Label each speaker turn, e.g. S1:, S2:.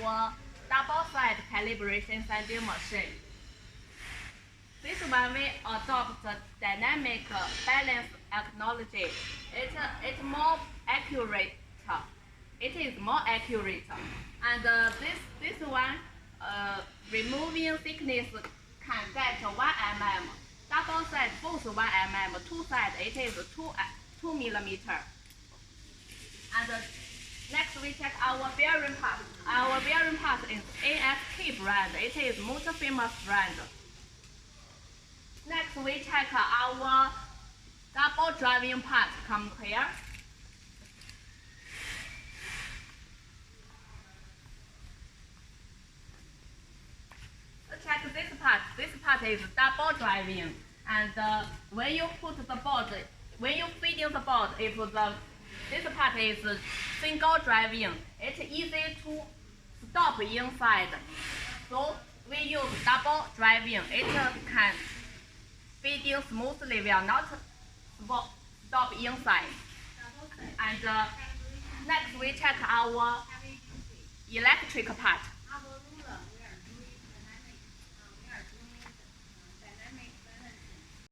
S1: our double-side calibration sanding machine. This one we adopt the dynamic balance technology. It's more accurate. It is more accurate, and this one removing thickness can get 1 mm. Double side both 1 mm. Two side it is 2 millimeter. And next we check our bearing part. Our bearing part is ASK brand. It is most famous brand. Next we check our double driving part. Come here. Check this part. This part is double driving, and when you put the board, when you feed in the board, if this part is single driving, it's easy to stop inside. So we use double driving. It can feed in smoothly, will not stop inside. And next we check our electric part.